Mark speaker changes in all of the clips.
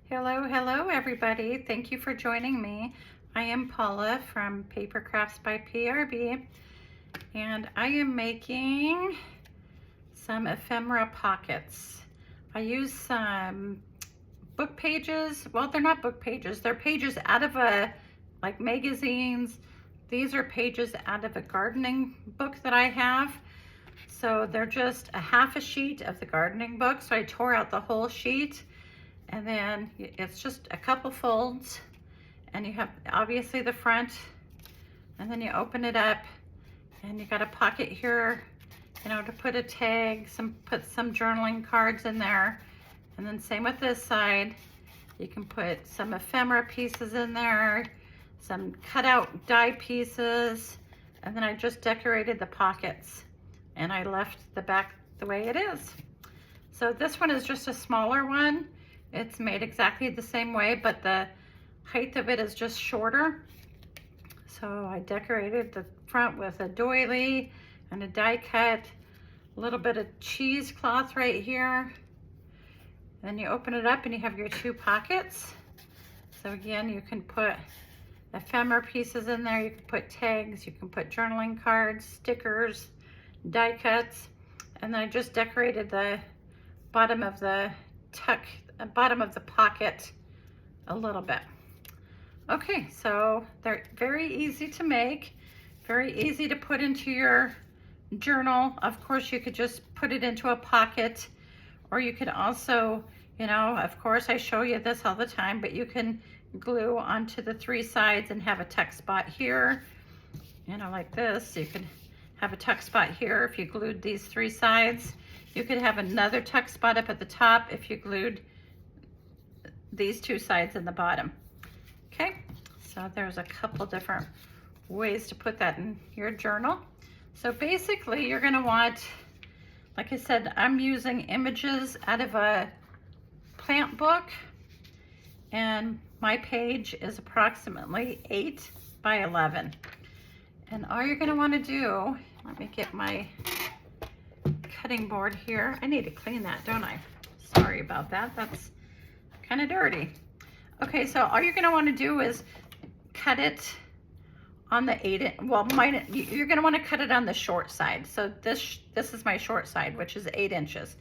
Speaker 1: Hello everybody. Thank you for joining me. I am Paula from Paper Crafts by PRB, and I am making some ephemera pockets. I use some book pages. Well, they're not book pages. They're pages out of like magazines. These are pages out of a gardening book that I have. So they're just a half a sheet of the gardening book. So I tore out the whole sheet. And then it's just a couple folds, and you have obviously the front, and then you open it up and you got a pocket here, you know, to put a tag, put some journaling cards in there. And then same with this side, you can put some ephemera pieces in there, some cut out die pieces, and then I just decorated the pockets and I left the back the way it is. So this one is just a smaller one. It's made exactly the same way, but the height of it is just shorter. So I decorated the front with a doily and a die cut, a little bit of cheesecloth right here. Then you open it up and you have your two pockets. So again, you can put ephemera pieces in there, you can put tags, you can put journaling cards, stickers, die cuts, and then I just decorated the bottom of the bottom of the pocket a little bit. Okay, so they're very easy to make, very easy to put into your journal. Of course, you could just put it into a pocket, or you could also, you know, of course I show you this all the time, but you can glue onto the three sides and have a tuck spot here, you know, like this. You could have a tuck spot here if you glued these three sides. You could have another tuck spot up at the top if you glued these two sides in the bottom. Okay, so there's a couple different ways to put that in your journal. So basically you're gonna want, like I said, I'm using images out of a plant book, and my page is approximately 8 by 11. And all you're gonna wanna do, let me get my cutting board here. I need to clean that, don't I? Sorry about that, that's kind of dirty. Okay, so all you're gonna wanna do is cut it on the 8 inch, well, you're gonna wanna cut it on the short side. So this is my short side, which is 8 inches.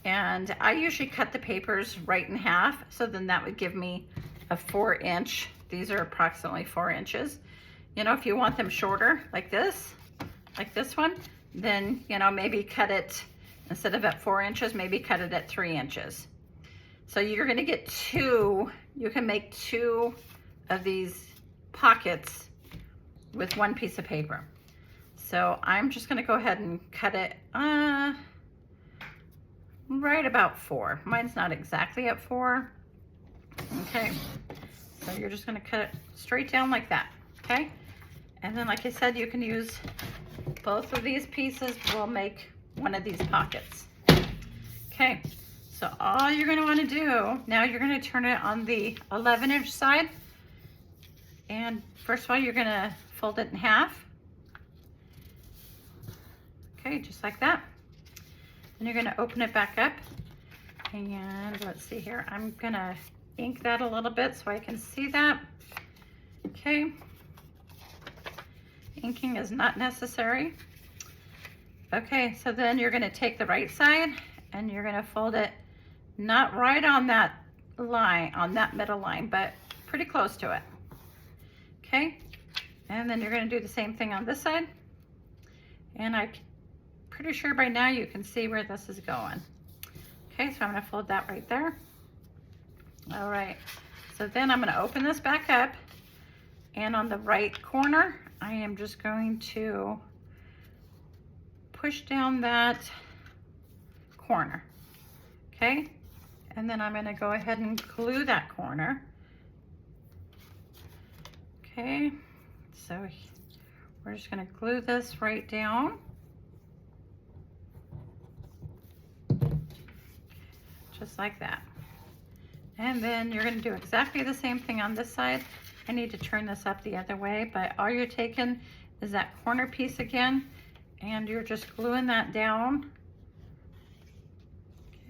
Speaker 1: And I usually cut the papers right in half, so then that would give me a 4 inch. These are approximately 4 inches. You know, if you want them shorter, like this one, then, you know, maybe cut it, instead of at 4 inches, maybe cut it at 3 inches. So you're gonna get two, you can make two of these pockets with one piece of paper. So I'm just gonna go ahead and cut it right about 4. Mine's not exactly at 4. Okay, so you're just gonna cut it straight down like that, okay? And then, like I said, you can use both of these pieces will make one of these pockets. Okay, so all you're gonna wanna do, now you're gonna turn it on the 11 inch side. And first of all, you're gonna fold it in half. Okay, just like that. And you're gonna open it back up. And let's see here, I'm gonna ink that a little bit so I can see that. Okay. Inking is not necessary. Okay, so then you're gonna take the right side and you're gonna fold it not right on that line, on that middle line, but pretty close to it. Okay, and then you're gonna do the same thing on this side. And I'm pretty sure by now you can see where this is going. Okay, so I'm gonna fold that right there. All right, so then I'm gonna open this back up, and on the right corner, I am just going to push down that corner, okay? And then I'm gonna go ahead and glue that corner. Okay, so we're just gonna glue this right down. Just like that. And then you're gonna do exactly the same thing on this side. I need to turn this up the other way, but all you're taking is that corner piece again, and you're just gluing that down.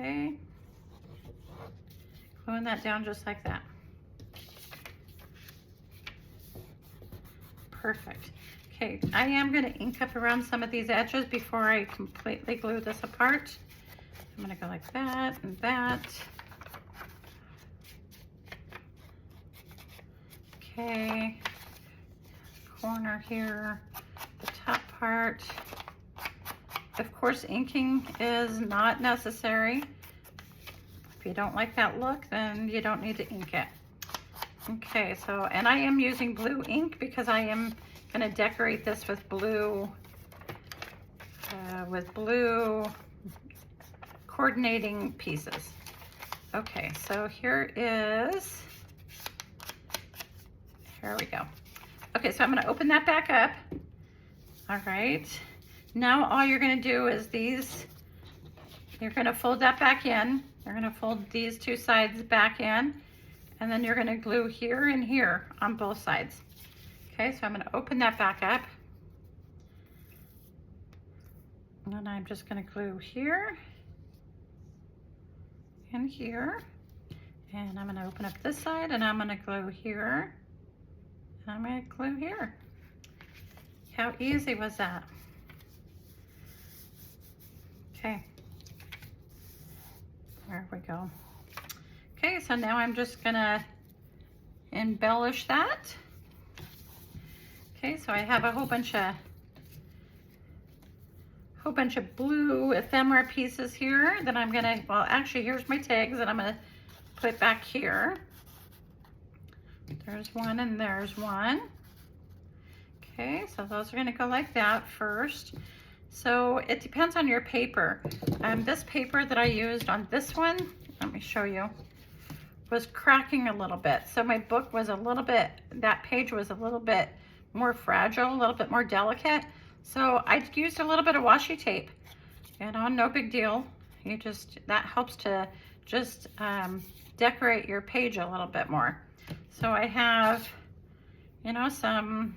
Speaker 1: Okay. Gluing that down just like that. Perfect. Okay, I am going to ink up around some of these edges before I completely glue this apart. I'm going to go like that and that. Okay, corner here, the top part. Of course, inking is not necessary. If you don't like that look, then you don't need to ink it. Okay, so, and I am using blue ink because I am going to decorate this with blue coordinating pieces. Okay, so here we go. Okay, so I'm going to open that back up. All right, now all you're going to do is you're going to fold that back in. You're going to fold these two sides back in, and then you're going to glue here and here on both sides. Okay, so I'm going to open that back up. And then I'm just going to glue here and here. And I'm going to open up this side, and I'm going to glue here. And I'm going to glue here. How easy was that? Okay. There we go. Okay, so now I'm just going to embellish that. Okay, so I have a whole bunch of blue ephemera pieces here that I'm gonna, well, actually here's my tags that I'm gonna put back here. There's one and there's one. Okay, so those are gonna go like that first. So it depends on your paper. This paper that I used on this one, let me show you, was cracking a little bit. So my book was a little bit, that page was a little bit more fragile, a little bit more delicate. So I used a little bit of washi tape, no big deal. That helps to just decorate your page a little bit more. So I have, some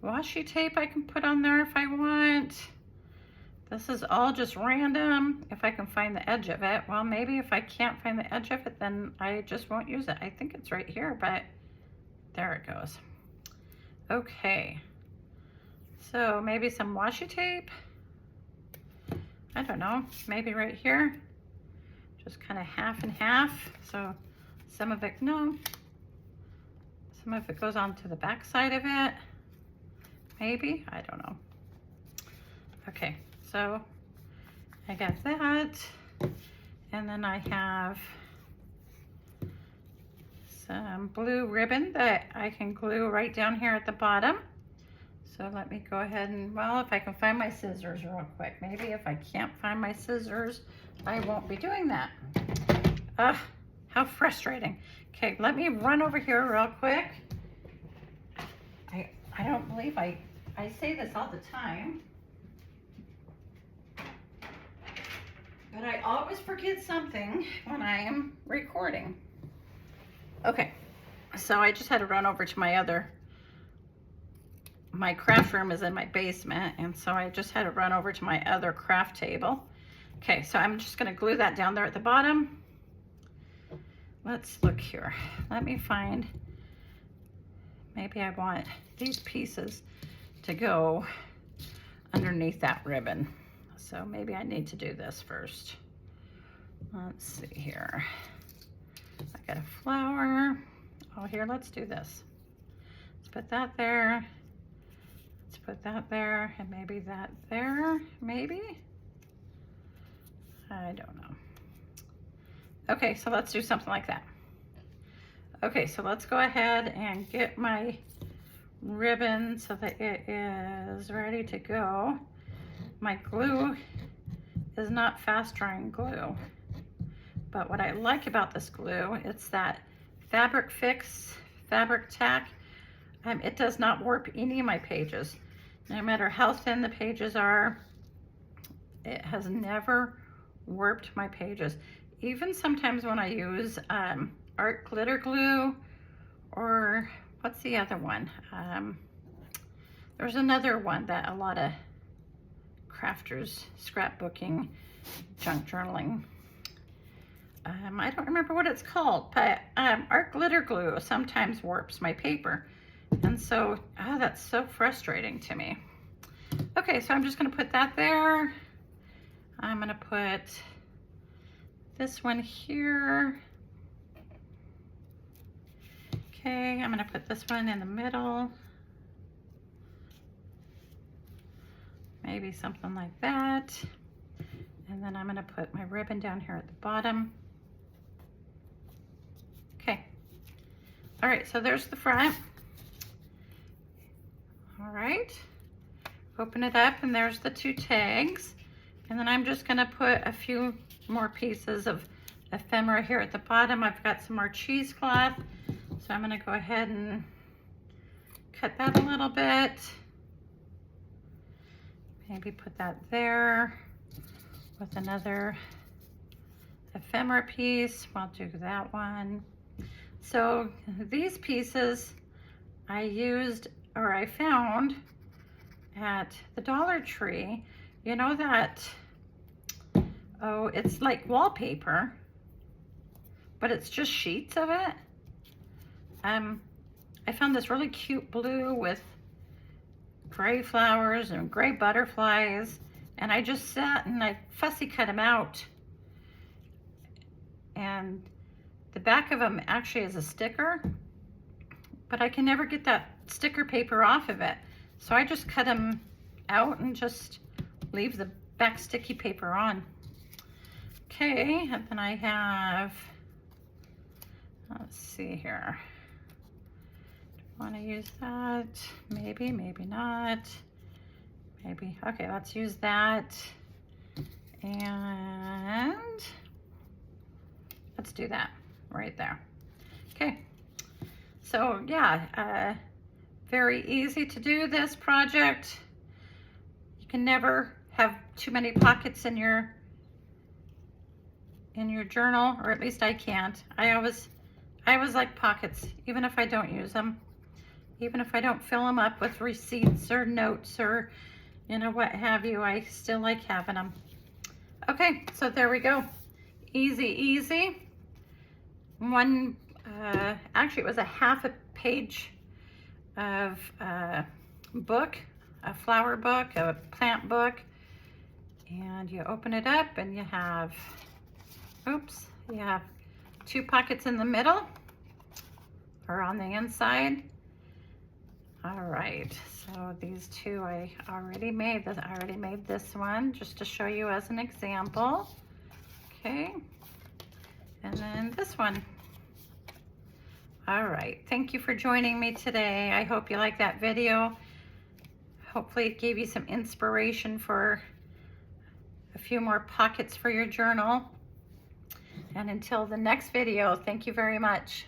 Speaker 1: washi tape I can put on there if I want. This is all just random, if I can find the edge of it. Well, maybe if I can't find the edge of it, then I just won't use it. I think it's right here, but there it goes. Okay, so maybe some washi tape. I don't know, maybe right here. Just kind of half and half. So some of it, no. Some of it goes onto the back side of it. Maybe, I don't know. Okay, so I got that. And then I have some blue ribbon that I can glue right down here at the bottom. So let me go ahead and, well, if I can find my scissors real quick. Maybe if I can't find my scissors, I won't be doing that. How frustrating. Okay, let me run over here real quick. I don't believe I say this all the time, but I always forget something when I am recording. Okay, so I just had to run over to my craft room is in my basement, and so I just had to run over to my other craft table. Okay, so I'm just gonna glue that down there at the bottom. Let's look here. Let me find, maybe I want these pieces to go underneath that ribbon. So maybe I need to do this first. Let's see here. I got a flower. Oh, here, let's do this. Let's put that there. Let's put that there, and maybe that there, maybe? I don't know. Okay, so let's do something like that. Okay, so let's go ahead and get my ribbon so that it is ready to go. My glue is not fast drying glue, but what I like about this glue, it's that Fabric Fix fabric tack. It does not warp any of my pages. No matter how thin the pages are, it has never warped my pages. Even sometimes when I use art glitter glue, or what's the other one? There's another one that a lot of crafters, scrapbooking, junk journaling I don't remember what it's called, but art glitter glue sometimes warps my paper. And so, oh, that's so frustrating to me. Okay, so I'm just gonna put that there. I'm gonna put this one here. Okay, I'm gonna put this one in the middle. Maybe something like that. And then I'm gonna put my ribbon down here at the bottom. Okay. All right, so there's the front. All right. Open it up and there's the two tags. And then I'm just gonna put a few more pieces of ephemera here at the bottom. I've got some more cheesecloth. So I'm gonna go ahead and cut that a little bit. Maybe put that there with another ephemera piece. I'll do that one. So these pieces I used, or I found at the Dollar Tree. You know that, oh, it's like wallpaper, but it's just sheets of it. I found this really cute blue with gray flowers and gray butterflies, and I just sat and I fussy cut them out. And the back of them actually is a sticker, but I can never get that sticker paper off of it. So I just cut them out and just leave the back sticky paper on. Okay, and then I have, let's see here. Want to use that? Maybe, maybe not. Maybe. Okay, let's use that. And let's do that right there. Okay. So yeah, very easy to do this project. You can never have too many pockets in your journal, or at least I can't. I always like pockets, even if I don't use them. Even if I don't fill them up with receipts or notes or, you know, what have you, I still like having them. Okay, so there we go. Easy, easy. One, actually it was a half a page of book, a flower book, a plant book. And you open it up and you have, oops, you have two pockets in the middle or on the inside. All right, so these two I already made. I already made this one just to show you as an example. Okay, and then this one. All right, thank you for joining me today. I hope you liked that video. Hopefully it gave you some inspiration for a few more pockets for your journal. And until the next video, thank you very much.